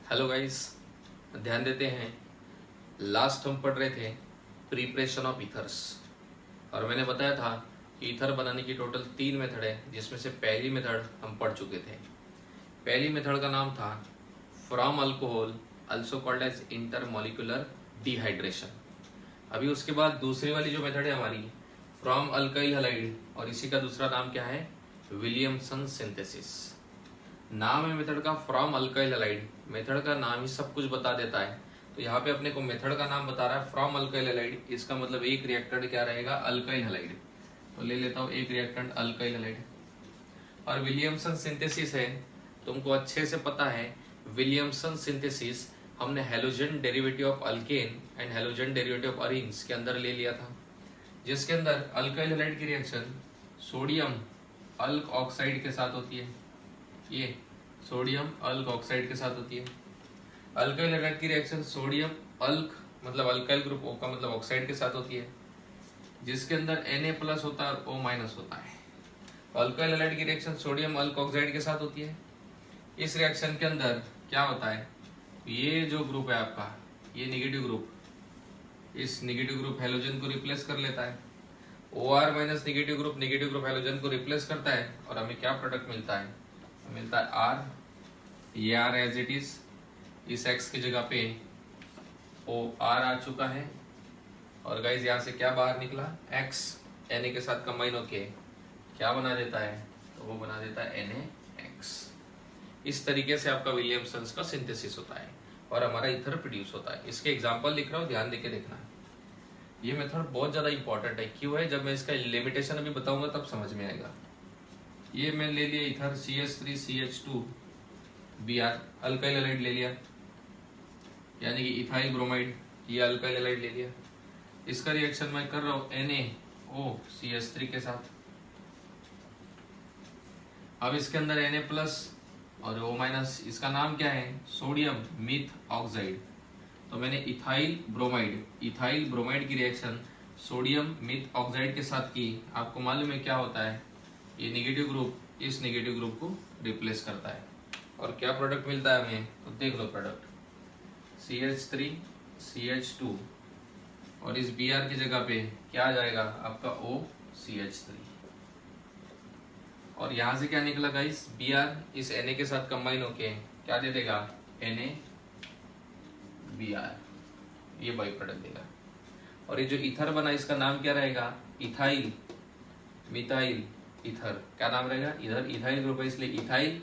Hello guys, ध्यान देते हैं। लास्ट हम पढ़ रहे थे प्रिपरेशन ऑफ ईथर्स और मैंने बताया था कि ईथर बनाने की टोटल 3 मेथड है, जिसमें से पहली मेथड हम पढ़ चुके थे। पहली मेथड का नाम था from alcohol, also called as intermolecular dehydration. अभी उसके बाद दूसरी वाली जो मेथड है हमारी फ्रॉम अल्काइल हैलाइड, और इसी का दूसरा नाम क्या है? Williamson synthesis. नाम है मेथड का फ्रॉम अल्काइल हैलाइड, मेथड का नाम ही सब कुछ बता देता है। तो यहाँ पे अपने को मेथड का नाम बता रहा है फ्रॉम अल्काइल हैलाइड, इसका मतलब एक रिएक्टेंट क्या रहेगा? Alkyl halide. तो ले लेता हूँ एक रिएक्टेंट अल्काइल हैलाइड। और विलियमसन सिंथेसिस है, तुमको अच्छे से पता है विलियमसन सिंथेसिस हमने halogen derivative of alkane and halogen derivative of arenes के अंदर ले लिया था, जिसके अंदर अल्काइल हैलाइड की रिएक्शन सोडियम अल्क ऑक्साइड के साथ होती है। ये सोडियम अल्क ऑक्साइड के साथ होती है। अल्काइल हैलाइड की रिएक्शन सोडियम अल्क मतलब अल्काइल ग्रुप O का मतलब ऑक्साइड के साथ होती है, जिसके अंदर Na+ होता है और O- होता है। अल्काइल हैलाइड की रिएक्शन सोडियम अल्क ऑक्साइड के साथ होती है। इस रिएक्शन के अंदर क्या होता है? ये जो ग्रुप है आपका, ये नेगेटिव ग्रुप, इस नेगेटिव ग्रुप हेलोजन को रिप्लेस कर लेता है। OR- नेगेटिव ग्रुप हेलोजन को रिप्लेस करता है और हमें क्या प्रोडक्ट मिलता है? मिलता है R। ये R एज इट इज, इस X की जगह पे OR आ चुका है। और गाइज यहाँ से क्या बाहर निकला? X Na के साथ कंबाइन होके क्या बना देता है? तो वो बना देता है NaX। इस तरीके से आपका विलियमसन का सिंथेसिस होता है और हमारा ईथर प्रोड्यूस होता है। इसके एग्जाम्पल लिख रहा हूँ, ध्यान देके देखना। ये मेथड बहुत ज्यादा इंपॉर्टेंट है। क्यों है? जब मैं इसका लिमिटेशन अभी बताऊंगा तब समझ में आएगा। ये मैं ले लिया ether CH3CH2 Br, alkyl halide ले लिया, यानी कि इथाइल ब्रोमाइड, ये अल्काइल हैलाइड ले लिया। इसका रिएक्शन मैं कर रहा हूं NaOCH3 के साथ। अब इसके अंदर Na+ और O-, इसका नाम क्या है? Sodium myth oxide. तो मैंने इथाइल ब्रोमाइड की रिएक्शन सोडियम मिथ ऑक्साइड के साथ की। आपको मालूम है क्या होता है? ये नेगेटिव ग्रुप इस नेगेटिव ग्रुप को रिप्लेस करता है और क्या प्रोडक्ट मिलता है हमें? तो देख लो प्रोडक्ट, CH3CH2 और इस Br की जगह पे क्या आ जाएगा? आपका OCH3। और यहां से क्या निकला गाइस? Br इस Na के साथ कंबाइन होके क्या दे देगा? NaBr, ये बाई प्रोडक्ट देगा। और ये जो ईथर बना इसका नाम क्या रहेगा? Ethyl methyl ether. क्या नाम रहेगा? इधर इथाइल ग्रुप है इसलिए इथाइल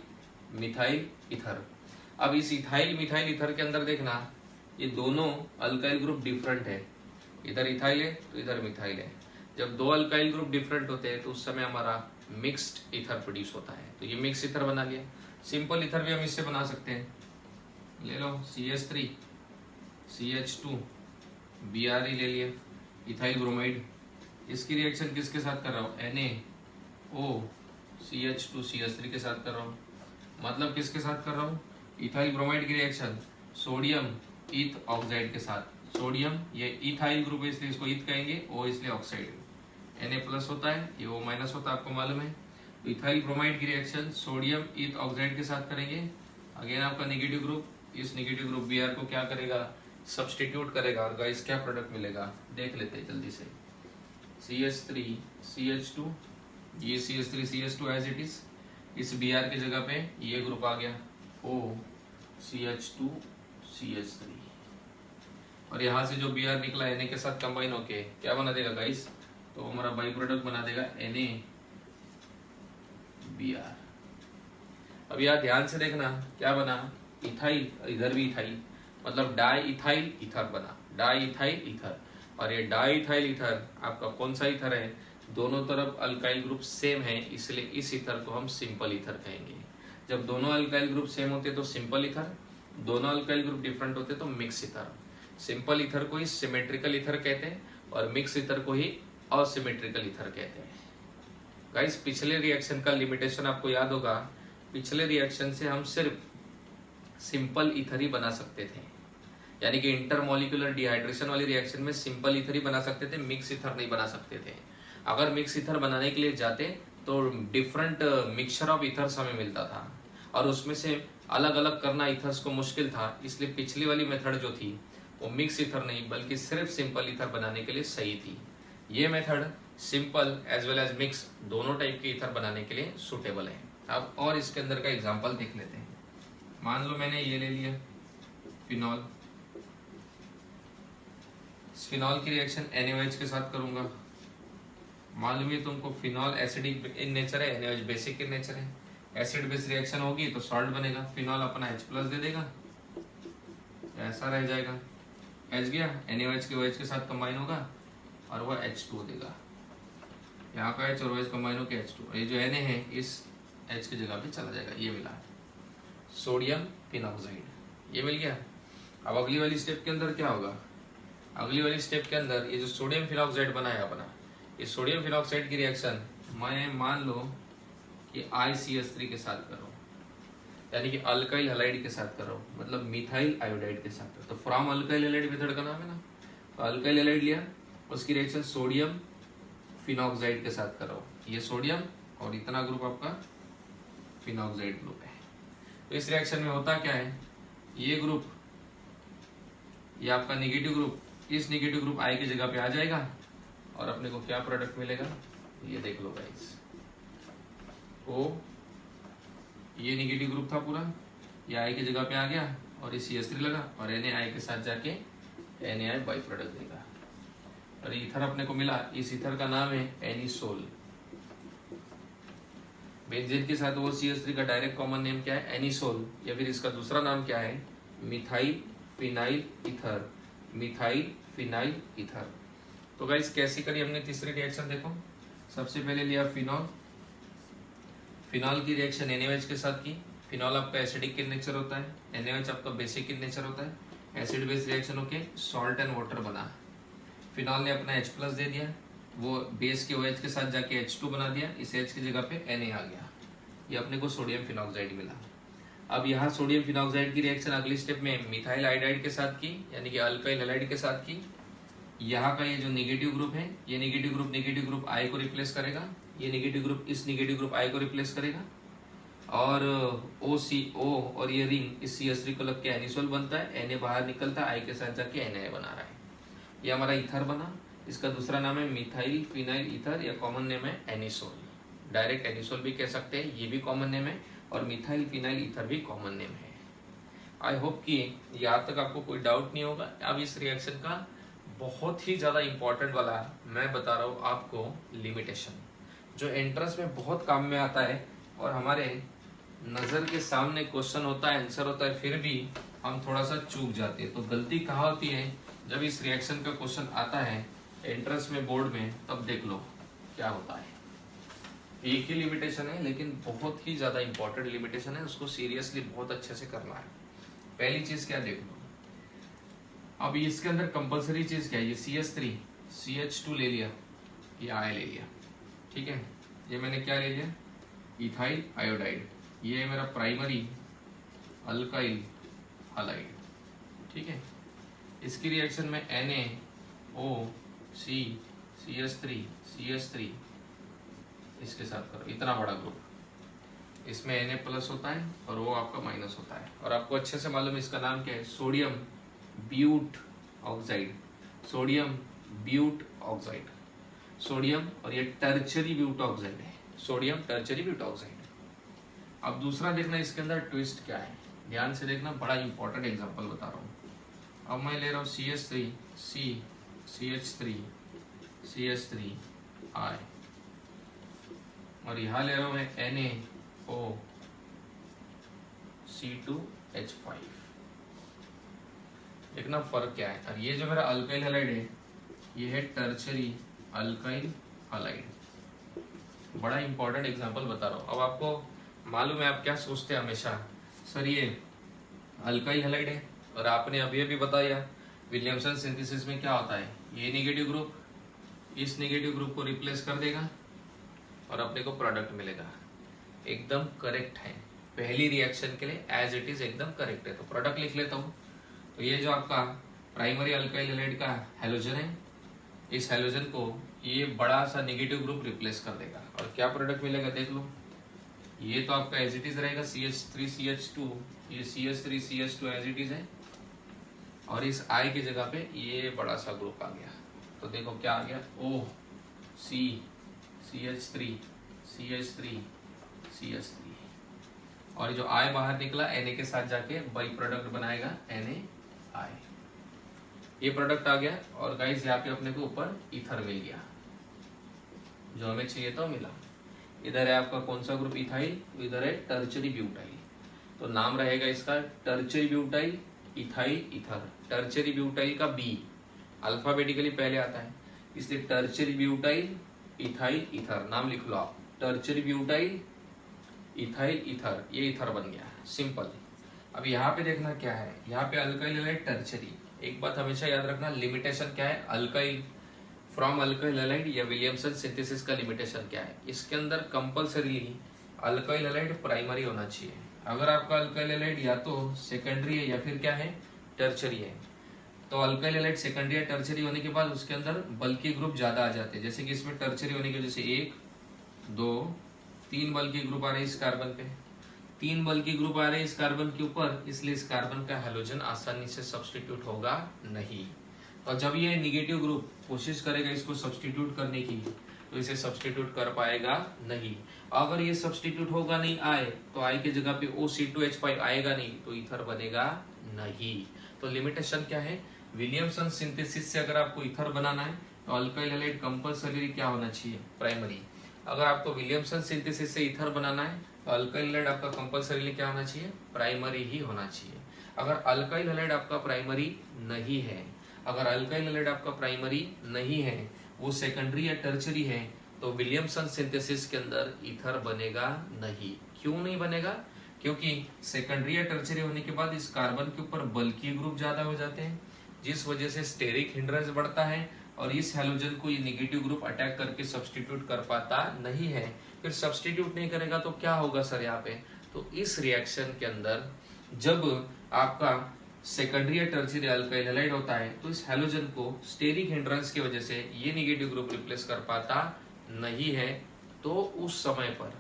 मिथाइल ईथर। अब इस इथाइल मिथाइल ईथर के अंदर देखना, ये दोनों अल्काइल ग्रुप डिफरेंट है। इधर इथाइल है तो इधर मिथाइल है। जब दो अल्काइल ग्रुप डिफरेंट होते हैं तो उस समय हमारा मिक्स्ड ईथर प्रोड्यूस होता है। तो ये मिक्स ईथर बना लिया। सिंपल ईथर भी हम इससे बना सकते हैं। ले लो CH3CH2 Br ले लिया, इथाइल ब्रोमाइड। इसकी रिएक्शन किसके साथ कर रहा हूँ? NaOCH2CH3 के साथ कर रहा हूँ। मतलब किसके साथ कर रहा हूँ? इथाइल ब्रोमाइड की रिएक्शन सोडियम ईथ ऑक्साइड के साथ। सोडियम ये इथाइल ग्रुप है इसलिए इसको ईथ कहेंगे, O इसलिए ऑक्साइड। Na+ होता है, ये O- होता है, आपको मालूम है। तो इथाइल ब्रोमाइड की रिएक्शन सोडियम ईथ ऑक्साइड के साथ करेंगे। अगेन आपका नेगेटिव ग्रुप इस नेगेटिव ग्रुप Br को क्या करेगा? सब्सटीट्यूट करेगा। और गाइस क्या प्रोडक्ट मिलेगा? देख लेते हैं जल्दी से। CH3CH2, ये CH3CH2 एज इट इज, इस Br की जगह पे ये ग्रुप आ गया OCH2CH3। और यहाँ से जो Br निकला Na के साथ कंबाइन होके क्या बना देगा गाइस? तो हमारा बाई प्रोडक्ट बना देगा NaBr। अब यार ध्यान से देखना क्या बना? इथाइल, इधर भी इथाइल, मतलब डाई इथाइल ईथर बना, डाई इथाइल ईथर। और ये डाई इथाइल ईथर आपका कौन सा ईथर है? दोनों तरफ अल्काइल ग्रुप सेम है, इसलिए इस ईथर को हम सिंपल ईथर कहेंगे। जब दोनों अल्काइल ग्रुप सेम होते तो सिंपल ईथर, दोनों अल्काइल ग्रुप डिफरेंट होते तो मिक्स ईथर। सिंपल ईथर को ही सिमेट्रिकल ईथर कहते हैं और मिक्स ईथर को ही असिमेट्रिकल ईथर कहते हैं। गाइस पिछले रिएक्शन का लिमिटेशन आपको याद होगा। पिछले रिएक्शन से हम सिर्फ सिंपल ईथर ही बना सकते थे, यानी कि इंटरमोलिकुलर डिहाइड्रेशन वाली रिएक्शन में सिंपल ईथर ही बना सकते थे, मिक्स ईथर नहीं बना सकते थे। अगर मिक्स ईथर बनाने के लिए जाते तो डिफरेंट मिक्सचर ऑफ ईथर्स हमें मिलता था और उसमें से अलग अलग करना इथर्स को मुश्किल था, इसलिए पिछली वाली मेथड जो थी वो मिक्स ईथर नहीं बल्कि सिर्फ सिंपल ईथर बनाने के लिए सही थी। ये method simple as well as mix दोनों टाइप के ईथर बनाने के लिए सुटेबल है। अब और इसके अंदर का एग्जांपल देख लेते हैं। मान लो मैंने ये ले लिया फिनॉल, फिनॉल की रिएक्शन NaOH के साथ करूंगा। मालूम है तुमको फिनॉल एसिडिक इन नेचर है, NaOH बेसिक इन नेचर है। एसिड बेस रिएक्शन होगी तो सॉल्ट बनेगा, फिनॉल अपना H+ दे देगा, ऐसा रह जाएगा, H गया, NaOH के OH के साथ कंबाइन होगा और वह H2 देगा। यहाँ का H और OH कंबाइन होकर H2, ये जो Na है इस H की जगह पे चला जाएगा, ये मिला सोडियम फिनॉक्साइड, ये मिल गया। अब अगली वाली स्टेप के अंदर क्या होगा, अगली वाली स्टेप के अंदर ये जो सोडियम फिनॉक्साइड बना है अपना, इस सोडियम फिनॉक्साइड की रिएक्शन मैं मान लो कि ICH3 के साथ कर रहा हूँ, यानी कि अल्काइल हैलाइड के साथ कर रहा हूँ, मतलब मिथाइल आयोडाइड के साथ। तो फ्रॉम अल्काइल हैलाइड मेथड का नाम है ना, तो अल्काइल हैलाइड लिया, उसकी रिएक्शन सोडियम फिनॉक्साइड के साथ कर रहा हूँ, ये सोडियम और इतना ग्रुप आपका फिनॉक्साइड ग्रुप है। तो इस रिएक्शन में होता क्या है, ये ग्रुप, ये आपका नेगेटिव ग्रुप, इस नेगेटिव ग्रुप I की जगह पे आ जाएगा और अपने को क्या प्रोडक्ट मिलेगा, ये देख लो गाइस। ओ ये नेगेटिव ग्रुप था पूरा, ये I की जगह पे आ गया और ये CH3 लगा और NaI के साथ जाके NaI बाई प्रोडक्ट देगा और ईथर अपने को मिला। इस ईथर का नाम है एनिसोल। बेंजीन के साथ वो CH3 का डायरेक्ट कॉमन नेम क्या है, एनिसोल, या फिर इसका दूसरा नाम क्या है, methyl phenyl ether, methyl phenyl ether. तो गाइस कैसी करी हमने तीसरी रिएक्शन, देखो सबसे पहले लिया फिनॉल, फिनॉल की रिएक्शन NaOH के साथ की। फिनॉल आपका एसिडिक इन नेचर होता है, NaOH आपका बेसिक इन नेचर होता है। एसिड बेस रिएक्शन होके सॉल्ट एंड वाटर बना, फिनॉल ने अपना H+ दे दिया, वो बेस के OH के साथ जाके H2 बना दिया, इस H की जगह पे Na आ गया, ये अपने को सोडियम फिनॉक्साइड मिला। अब यहाँ सोडियम फिनॉक्साइड की रिएक्शन अगली स्टेप में मिथाइल आयोडाइड के साथ की, यानी कि अल्काइल हैलाइड के साथ की। यहाँ का ये जो नेगेटिव ग्रुप है, ये नेगेटिव ग्रुप I को रिप्लेस करेगा, ये नेगेटिव ग्रुप इस नेगेटिव ग्रुप I को रिप्लेस करेगा और OCO और ये रिंग इस CH3 को लग के एनिसोल बनता है, Na बाहर निकलता है, I के साथ जाके Na बना रहा है, ये हमारा ईथर बना। इसका दूसरा नाम है मिथाइल फिनाइल ईथर या कॉमन नेम है एनिसोल, डायरेक्ट एनिसोल भी कह सकते हैं, ये भी कॉमन नेम है और मिथाइल फिनाइल ईथर भी कॉमन नेम है। आई होप कि यहाँ तक आपको कोई डाउट नहीं होगा। अब इस रिएक्शन का बहुत ही ज्यादा इंपॉर्टेंट वाला मैं बता रहा हूँ आपको लिमिटेशन, जो एंट्रेंस में बहुत काम में आता है और हमारे नजर के सामने क्वेश्चन होता है, आंसर होता है, फिर भी हम थोड़ा सा चूक जाते हैं। तो गलती कहाँ होती है, जब इस रिएक्शन का क्वेश्चन आता है एंट्रेंस में बोर्ड में, तब देख लो क्या होता है। एक ही लिमिटेशन है लेकिन बहुत ही ज्यादा इंपॉर्टेंट लिमिटेशन है, उसको सीरियसली बहुत अच्छे से करना है। पहली चीज क्या देख लो, अब इसके अंदर कंपलसरी चीज क्या है, ये CH3 CH2 ले लिया, ये I ले लिया, ठीक है। ये मैंने क्या ले लिया, इथाइल आयोडाइड, ये है मेरा प्राइमरी अल्काइल हैलाइड, ठीक है। इसकी रिएक्शन में NaOC CH3 इसके साथ करो, इतना बड़ा ग्रुप, इसमें Na+ होता है और वो आपका माइनस होता है। और आपको अच्छे से मालूम है इसका नाम क्या है, sodium butoxide, sodium butoxide, sodium, और ये टर्चरी ब्यूट ऑक्साइड है, सोडियम टर्चरी ब्यूट ऑक्साइड। अब दूसरा देखना इसके अंदर ट्विस्ट क्या है, ध्यान से देखना, बड़ा इंपॉर्टेंट एग्जांपल बता रहा हूँ। अब मैं ले रहा हूँ CH3 C CH3 CH3 I और यहाँ ले रहा हूँ मैं NaO C2H5। देखना फर्क क्या है। और ये जो मेरा अल्काइल हैलाइड है, ये है टर्चरी अल्काइल हैलाइड। बड़ा इंपॉर्टेंट एग्जांपल बता रहा हूँ। अब आपको मालूम है, आप क्या सोचते हैं हमेशा, सर ये अल्काइल हैलाइड है और आपने अभी अभी बताया विलियमसन सिंथेसिस में क्या होता है, ये नेगेटिव ग्रुप इस नेगेटिव ग्रुप को रिप्लेस कर देगा और अपने को प्रोडक्ट मिलेगा। एकदम करेक्ट है, पहली रिएक्शन के लिए एज इट इज एकदम करेक्ट है। तो प्रोडक्ट लिख लेता हूँ। तो ये जो आपका प्राइमरी अल्काइल हैलाइड का हैलोजन है, इस हैलोजन को ये बड़ा सा नेगेटिव ग्रुप रिप्लेस कर देगा और क्या प्रोडक्ट मिलेगा देख लो। ये तो आपका एज इट इज रहेगा CH3 CH2 ये CH3 CH2 as it is है, और इस I की जगह पे ये बड़ा सा ग्रुप आ गया। तो देखो क्या आ गया, O C CH3 CH3 CH3, और जो I बाहर निकला Na के साथ जाके बाई प्रोडक्ट बनाएगा NaI, ये प्रोडक्ट आ गया। और गाइस यहाँ पे अपने को ऊपर ईथर मिल गया, जो हमें चाहिए था मिला। इधर है आपका कौन सा ग्रुप, इथाइल, इधर है टर्चरी ब्यूटाइल, तो नाम रहेगा इसका tertiary butyl ethyl ether. Tertiary butyl का बी अल्फाबेटिकली पहले आता है, इसलिए टर्चरी ब्यूटाइल इथाइल ईथर नाम लिख लो आप, टर्चरी ब्यूटाइल इथाइल ईथर, ये ईथर बन गया, सिंपल। अब यहाँ पे देखना क्या है, यहाँ पे अल्काइल हैलाइड टर्चरी। एक बात हमेशा याद रखना, लिमिटेशन क्या है, अल्काइल फ्रॉम अल्काइल हैलाइड या विलियमसन सिंथेसिस का लिमिटेशन क्या है, इसके अंदर कंपल्सरीली अल्काइल हैलाइड प्राइमरी होना चाहिए। अगर आपका अल्काइल हैलाइड या तो सेकेंडरी है या फिर क्या है टर्चरी है, तो अल्काइल हैलाइड सेकेंडरी या टर्चरी होने के बाद उसके अंदर बल्कि ग्रुप ज्यादा आ जाते हैं, जैसे कि इसमें टर्चरी होने की वजह से 1 2 3 बल्कि ग्रुप आ रहे हैं इस कार्बन पे, 3 बल्कि ग्रुप आ रहे हैं इस कार्बन के ऊपर, इसलिए इस कार्बन का हैलोजन आसानी से सब्सटीट्यूट होगा नहीं। और जब ये निगेटिव ग्रुप कोशिश करेगा इसको सब्सटीट्यूट करने की, तो इसे सब्सटीट्यूट कर पाएगा नहीं। अगर ये सब्सटीट्यूट होगा नहीं आए, तो आई की जगह पे OC2H5 आएगा नहीं, तो ईथर बनेगा नहीं। तो लिमिटेशन क्या है, विलियमसन सिंथेसिस से अगर आपको ईथर बनाना है तो अल्काइल हैलाइड कंपल्सरी क्या होना चाहिए, प्राइमरी। अगर आपको विलियमसन सिंथेसिस से ईथर बनाना है तो अल्काइल हैलाइड आपका कंपल्सरीली क्या होना चाहिए, प्राइमरी ही होना चाहिए। अगर अल्काइल हैलाइड आपका प्राइमरी नहीं है, अगर अल्काइल हैलाइड आपका प्राइमरी नहीं है, वो सेकेंडरी या टर्चरी है, तो विलियमसन सिंथेसिस के अंदर ईथर बनेगा नहीं। क्यों नहीं बनेगा, क्योंकि सेकेंडरी या टर्चरी होने के बाद इस कार्बन के ऊपर बल्कि ग्रुप ज्यादा हो जाते हैं, जिस वजह से स्टेरिक हिंड्रेंस बढ़ता है, और इस हैलोजन को ये नेगेटिव ग्रुप अटैक करके सब्सटीट्यूट कर पाता नहीं है। फिर सब्सटीट्यूट नहीं करेगा तो क्या होगा सर यहाँ पे, तो इस रिएक्शन के अंदर जब आपका सेकेंडरी या टर्शियरी अल्काइल हैलाइड होता है, तो इस हैलोजन को स्टेरिक हिंड्रेंस की वजह से ये नेगेटिव ग्रुप रिप्लेस कर पाता नहीं है, तो उस समय पर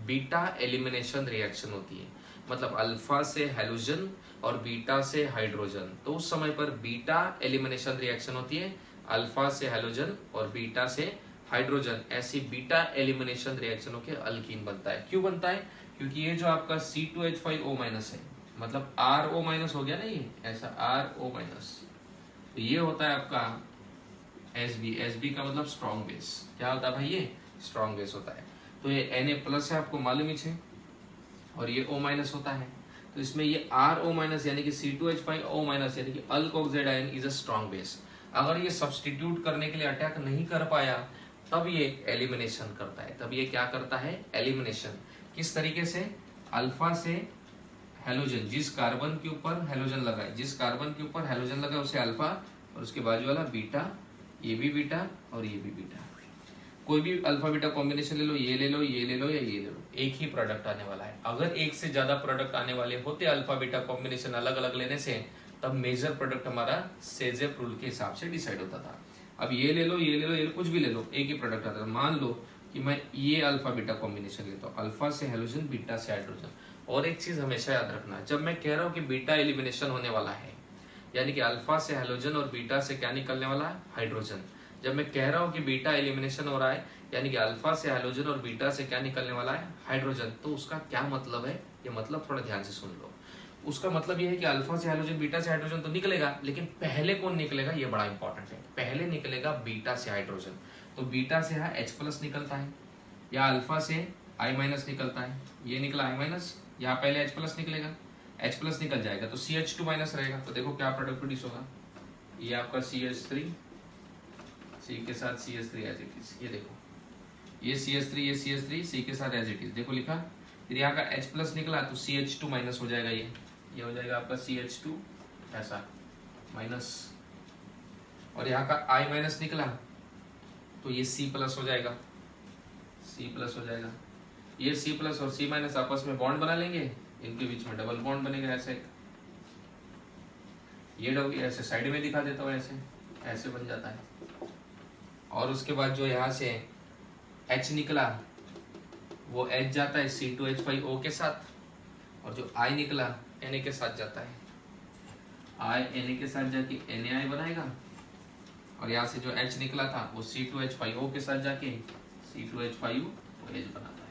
बीटा एलिमिनेशन रिएक्शन होती है। मतलब अल्फा से हैलोजन और बीटा से हाइड्रोजन, तो उस समय पर बीटा एलिमिनेशन रिएक्शन होती है, अल्फा से हैलोजन और बीटा से हाइड्रोजन, ऐसी बीटा एलिमिनेशन रिएक्शन होकर अल्कीन बनता है। क्यों बनता है, क्योंकि ये जो आपका C2H5O- है, मतलब RO- हो गया ना, ये ऐसा RO-, तो ये होता है आपका SB का मतलब स्ट्रॉन्ग बेस। क्या होता है भाई, ये स्ट्रॉन्ग बेस होता है। तो ये Na+ है, आपको मालूम ही है, और ये O- होता है, तो इसमें ये RO- यानी कि C2H5O- यानी कि alkoxide ion is a strong base. अगर ये सब्सटीट्यूट करने के लिए अटैक नहीं कर पाया, तब ये एलिमिनेशन करता है। तब ये क्या करता है, एलिमिनेशन। किस तरीके से, अल्फा से हैलोजन, जिस कार्बन के ऊपर हैलोजन लगा है, जिस कार्बन के ऊपर हैलोजन लगा है उसे अल्फा, और उसके बाजू वाला बीटा, ये भी बीटा और ये भी बीटा। कोई भी अल्फा बीटा कॉम्बिनेशन ले लो, ये ले लो, ये ले लो या ये ले लो, एक ही प्रोडक्ट आने वाला है। अगर एक से ज्यादा प्रोडक्ट आने वाले होते अल्फा बीटा कॉम्बिनेशन अलग अलग लेने से, तब मेजर प्रोडक्ट हमारा सेजेप रूल के हिसाब से डिसाइड होता था। अब ये ले लो, ये ले लो, ये कुछ भी ले लो, एक ही प्रोडक्ट आता है। मान लो कि मैं ये अल्फा बीटा कॉम्बिनेशन लेता हूँ, अल्फा से हैलोजन, बीटा से हाइड्रोजन। और एक चीज हमेशा याद रखना, जब मैं कह रहा हूँ कि बीटा एलिमिनेशन होने वाला है, यानी कि अल्फा से हैलोजन और बीटा से क्या निकलने वाला है, हाइड्रोजन। जब मैं कह रहा हूँ कि बीटा एलिमिनेशन हो रहा है, यानी कि अल्फा से हैलोजन और बीटा से क्या निकलने वाला है, हाइड्रोजन, तो उसका क्या मतलब है, ये मतलब थोड़ा ध्यान से सुन लो। उसका मतलब ये है कि अल्फा से हैलोजन, बीटा से हाइड्रोजन तो निकलेगा, लेकिन पहले कौन निकलेगा, ये बड़ा इंपॉर्टेंट है। पहले निकलेगा बीटा से हाइड्रोजन, तो बीटा से H+ निकलता है, या अल्फा से I- निकलता है, ये निकला I-, यहाँ पहले H+ निकलेगा, H+ निकल जाएगा तो CH2- रहेगा। तो देखो क्या प्रोडक्ट प्रोड्यूस होगा, ये आपका CH3, C के साथ CH3 एज इट इज, ये देखो ये CH3 C के साथ एज इट इज, देखो लिखा। फिर यहाँ का H+ निकला तो CH2- हो जाएगा, ये हो जाएगा आपका CH2 ऐसा माइनस, और यहाँ का I- निकला तो ये C+ हो जाएगा, C+ हो जाएगा। ये C+ और C- आपस में बॉन्ड बना लेंगे, इनके बीच में डबल बॉन्ड बनेगा ऐसे, ये डबल ऐसे साइड में दिखा देता हूँ, ऐसे ऐसे बन जाता है। और उसके बाद जो यहाँ से H निकला वो H जाता है C2H5O के साथ, और जो I निकला Na के साथ जाता है, I Na के साथ जाके NaI बनाएगा, और यहाँ से जो H निकला था वो C2H5O के साथ जाके C2H5OH बनाता है।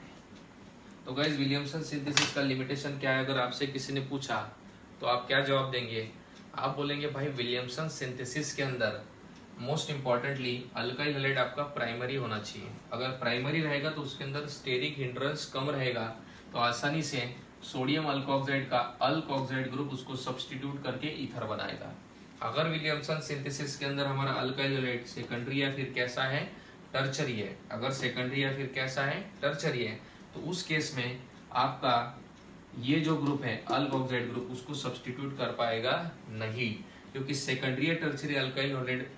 तो गाइस विलियमसन सिंथेसिस का लिमिटेशन क्या है? अगर आपसे किसी ने पूछा तो आप क्या जवाब देंगे? आप बोलेंगे भाई विलियमसन सिंथेसिस के अंदर मोस्ट इंपॉर्टेंटली अल्काइल हैलाइड आपका प्राइमरी होना चाहिए। अगर प्राइमरी रहेगा तो उसके अंदर स्टेरिक हिंड्रेंस कम रहेगा, तो आसानी से सोडियम अल्कोक्साइड का अल्कोक्साइड ग्रुप उसको सब्स्टिट्यूट करके ईथर बनाएगा। अगर विलियमसन सिंथेसिस के अंदर हमारा अल्काइल हैलाइड सेकेंडरी या फिर कैसा है, टर्चरी है, अगर सेकेंडरी या फिर कैसा है, टर्चरी है, तो उस केस में आपका ये जो ग्रुप है अल्कोक्साइड ग्रुप उसको सब्स्टिट्यूट कर पाएगा नहीं, क्योंकि सेकेंडरी या टर्चरी अल्काइल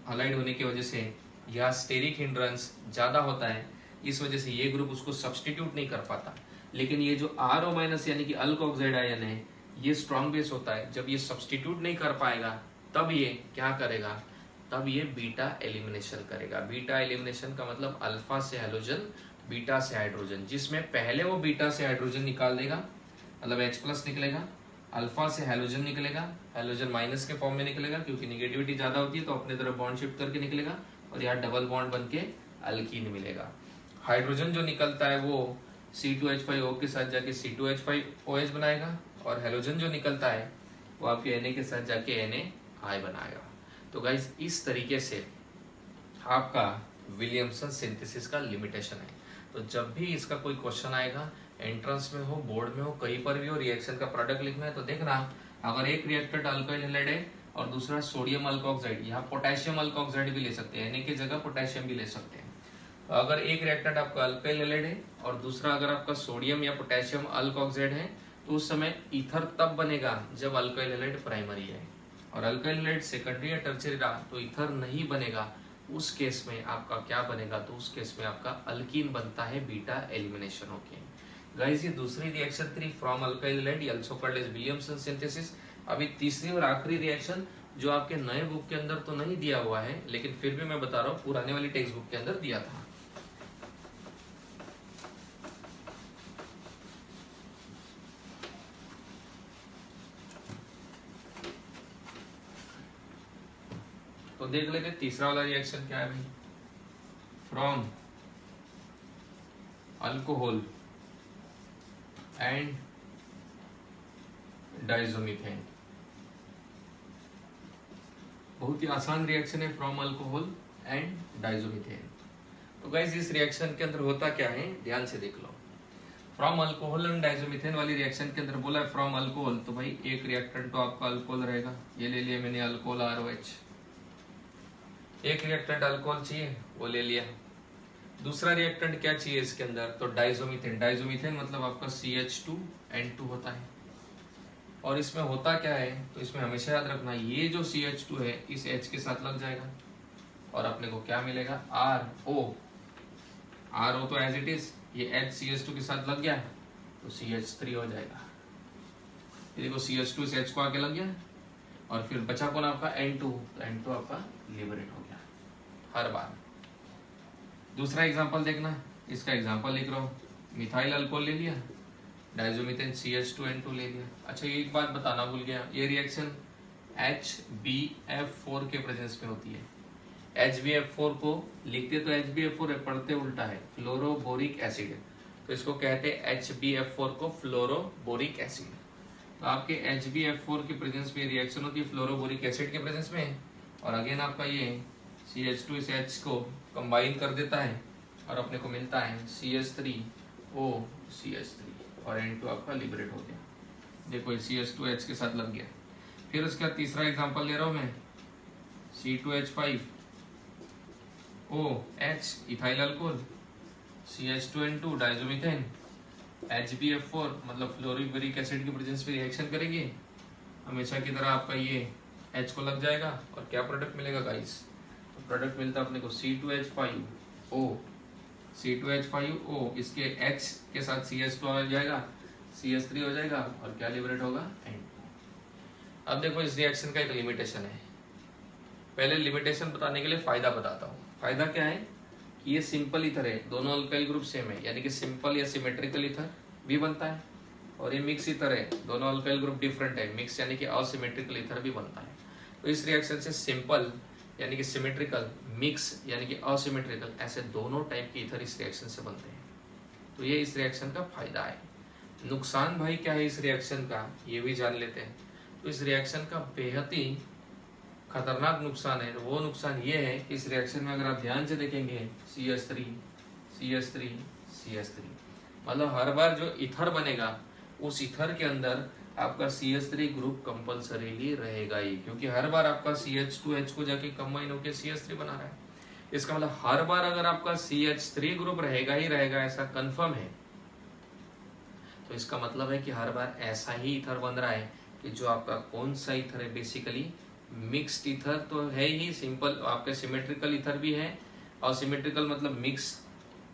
हैलाइड होने की वजह से यह स्टेरिक हिंड्रेंस ज्यादा होता है, इस वजह से ये ग्रुप उसको सब्स्टिट्यूट नहीं कर पाता। लेकिन ये जो RO- यानी कि अल्कोक्साइड आयन है, ये स्ट्रॉन्ग बेस होता है, जब ये सब्स्टिट्यूट नहीं कर पाएगा तब ये क्या करेगा, तब ये बीटा एलिमिनेशन करेगा। बीटा एलिमिनेशन का मतलब अल्फा से हैलोजन, बीटा से हाइड्रोजन, जिसमें पहले वो बीटा से हाइड्रोजन निकाल देगा, मतलब H+ निकलेगा, अल्फा से हैलोजन निकलेगा, हैलोजन माइनस के फॉर्म में निकलेगा क्योंकि निगेटिविटी ज्यादा होती है तो अपने तरफ बॉन्ड शिफ्ट करके निकलेगा, और यहाँ डबल बॉन्ड बन के अल्कीन मिलेगा। हाइड्रोजन जो निकलता है वो C2H5O के साथ जाके C2H5OH बनाएगा, और हैलोजन जो निकलता है वो आपके Na के साथ जाके NaI बनाएगा। तो गाइस इस तरीके से आपका विलियमसन सिंथेसिस का लिमिटेशन है। तो जब भी इसका कोई क्वेश्चन आएगा, एंट्रेंस में हो, बोर्ड में हो, कहीं पर भी हो, रिएक्शन का प्रोडक्ट लिखना है, तो देखना अगर एक रिएक्टेंट अल्काइल हैलाइड है और दूसरा सोडियम अल्कोक्साइड, यहाँ पोटेशियम अल्कोक्साइड भी ले सकते हैं, Na की जगह पोटेशियम भी ले सकते हैं। तो अगर एक रिएक्टेंट आपका अल्काइल हैलाइड है और दूसरा अगर आपका सोडियम या पोटेशियम अल्कोक्साइड है, तो उस समय ईथर तब बनेगा जब अल्काइल हैलाइड प्राइमरी है, और अल्काइल हैलाइड सेकेंडरी या टर्शियरी रहा तो ईथर नहीं बनेगा। उस केस में आपका क्या बनेगा, तो उस केस में आपका अल्कीन बनता है बीटा एलिमिनेशन होके। गाइस ये दूसरी रिएक्शन थी from alkyl halide, also called as Williamson synthesis. अभी तीसरी और आखिरी रिएक्शन जो आपके नए बुक के अंदर तो नहीं दिया हुआ है, लेकिन फिर भी मैं बता रहा हूँ पुराने वाली टेक्स्ट बुक के अंदर दिया था। तो देख लेते तीसरा वाला रिएक्शन क्या है भाई, फ्रॉम अल्कोहल एंड डाइजोमीथेन। बहुत ही आसान रिएक्शन है, फ्रॉम अल्कोहल एंड डाइजोमीथेन। तो गाइस इस रिएक्शन के अंदर होता क्या है, ध्यान से देख लो। फ्रॉम अल्कोहल एंड डाइजोमीथेन वाली रिएक्शन के अंदर बोला है फ्रॉम अल्कोहल, तो भाई एक रिएक्टेंट तो आपका अल्कोहल रहेगा, ये ले लिया मैंने अल्कोहल ROH। एक रिएक्टेंट अल्कोहल चाहिए वो ले लिया। दूसरा रिएक्टेंट क्या चाहिए इसके अंदर, तो डाइजोमीथेन। डाइजोमीथेन मतलब आपका CH2N2 होता है। और इसमें होता क्या है, तो इसमें हमेशा याद रखना ये जो CH2 है इस H के साथ लग जाएगा और अपने को क्या मिलेगा, RO तो एज इट इज, ये H CH2 के साथ लग गया तो CH3 हो जाएगा। ये देखो CH2 से H को आके लग गया, और फिर बचा कौन आपका N2, तो N2 आपका लिबरेट हो गया हर बार। दूसरा एग्जांपल देखना, इसका एग्जांपल लिख रहा हूँ, मिथाइल अल्कोहल ले लिया, डाइजोमीथेन CH2N2 ले लिया। अच्छा ये एक बात बताना भूल गया, ये रिएक्शन HbF4 के प्रेजेंस में होती है। HbF4 को लिखते तो HbF4 है, पढ़ते उल्टा है, फ्लोरोबोरिक एसिड, तो इसको कहते हैं HbF4 को फ्लोरोबोरिक एसिड। तो आपके HbF4 के प्रेजेंस में रिएक्शन होती है फ्लोरोबोरिक एसिड के प्रेजेंस में, और अगेन आपका ये CH2 इस H को कंबाइन कर देता है और अपने को मिलता है CH3O CH3, और N2 आपका लिबरेट हो गया। देखो CH2 H के साथ लग गया। फिर उसका तीसरा एग्जांपल ले रहा हूं मैं, C2H5O H ethyl alcohol, CH2N2 डाइजोमीथेन, HbF4 मतलब फ्लोरोबोरिक एसिड के प्रेजेंस में रिएक्शन करेंगे, हमेशा की तरह आपका ये H को लग जाएगा और क्या प्रोडक्ट मिलेगा गाइस, तो प्रोडक्ट मिलता है अपने को C2H5O, इसके H के साथ CH2 आ जाएगा, CH3 हो जाएगा, और क्या लिबरेट होगा, N2। अब देखो इस रिएक्शन का एक लिमिटेशन है, पहले लिमिटेशन बताने के लिए फायदा बताता हूँ। फायदा क्या है कि ये सिंपल ईथर है, दोनों अल्काइल ग्रुप सेम है, यानी कि सिंपल या सिमेट्रिकल ईथर भी बनता है, और ये मिक्स ईथर है, दोनों अल्काइल ग्रुप डिफरेंट है, मिक्स यानी कि असिमेट्रिकल ईथर भी बनता है। तो इस रिएक्शन से सिंपल यानी कि सिमेट्रिकल, मिक्स यानी कि असिमेट्रिकल, ऐसे दोनों टाइप के ईथर इस रिएक्शन से बनते हैं। तो ये इस रिएक्शन का फायदा है। नुकसान भाई क्या है इस रिएक्शन का, ये भी जान लेते हैं। तो इस रिएक्शन का बेहद ही खतरनाक नुकसान है। वो नुकसान ये है कि इस रिएक्शन में अगर आप ध्यान से देखेंगे CH3 CH3 CH3, मतलब हर बार जो ईथर बनेगा उस ईथर के अंदर आपका CH3 ग्रुप कंपल्सरीली रहेगा ही, क्योंकि हर बार आपका CH2H को जाके कंबाइन होकर CH3 बना रहा है। इसका मतलब हर बार अगर आपका CH3 ग्रुप रहेगा ही रहेगा, ऐसा कंफर्म है। तो इसका मतलब है कि हर बार ऐसा ही ईथर बन रहा है कि जो आपका कौन सा ईथर है, बेसिकली मिक्स्ड ईथर तो है ही, सिंपल आपके सिमेट्रिकल ईथर भी है, और सिमेट्रिकल मतलब मिक्स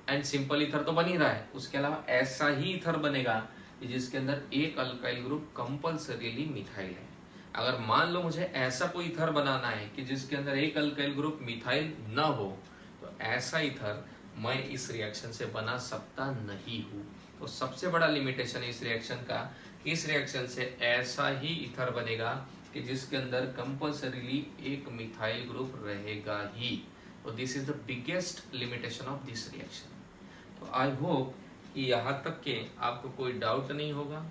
एंड सिंपल ईथर तो बन ही रहा है, उसके अलावा ऐसा ही ईथर बनेगा जिसके अंदर एक अल्काइल ग्रुप कंपल्सरीली मिथाइल है। अगर मान लो मुझे ऐसा कोई ईथर बनाना है कि जिसके अंदर एक अल्काइल ग्रुप मिथाइल न हो, तो ऐसा ईथर मैं इस रिएक्शन से बना सकता नहीं हूँ। तो सबसे बड़ा लिमिटेशन है इस रिएक्शन का, इस रिएक्शन से ऐसा ही ईथर बनेगा कि जिसके अंदर कंपल्सरीली एक मिथाइल ग्रुप रहेगा ही। तो this is the biggest limitation of this reaction. तो आई होप कि यहाँ तक के आपको कोई डाउट नहीं होगा,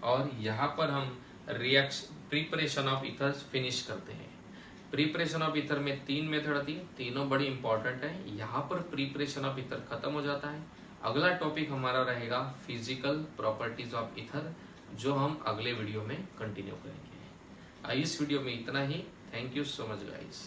और यहाँ पर हम reaction preparation of ethers finish करते हैं। प्रिपरेशन ऑफ ईथर में 3 मेथड आती है, तीनों बड़ी इंपॉर्टेंट है। यहाँ पर प्रिपरेशन ऑफ ईथर खत्म हो जाता है। अगला टॉपिक हमारा रहेगा फिजिकल प्रॉपर्टीज ऑफ ईथर, जो हम अगले वीडियो में कंटिन्यू करेंगे। इस वीडियो में इतना ही। Thank you so much guys.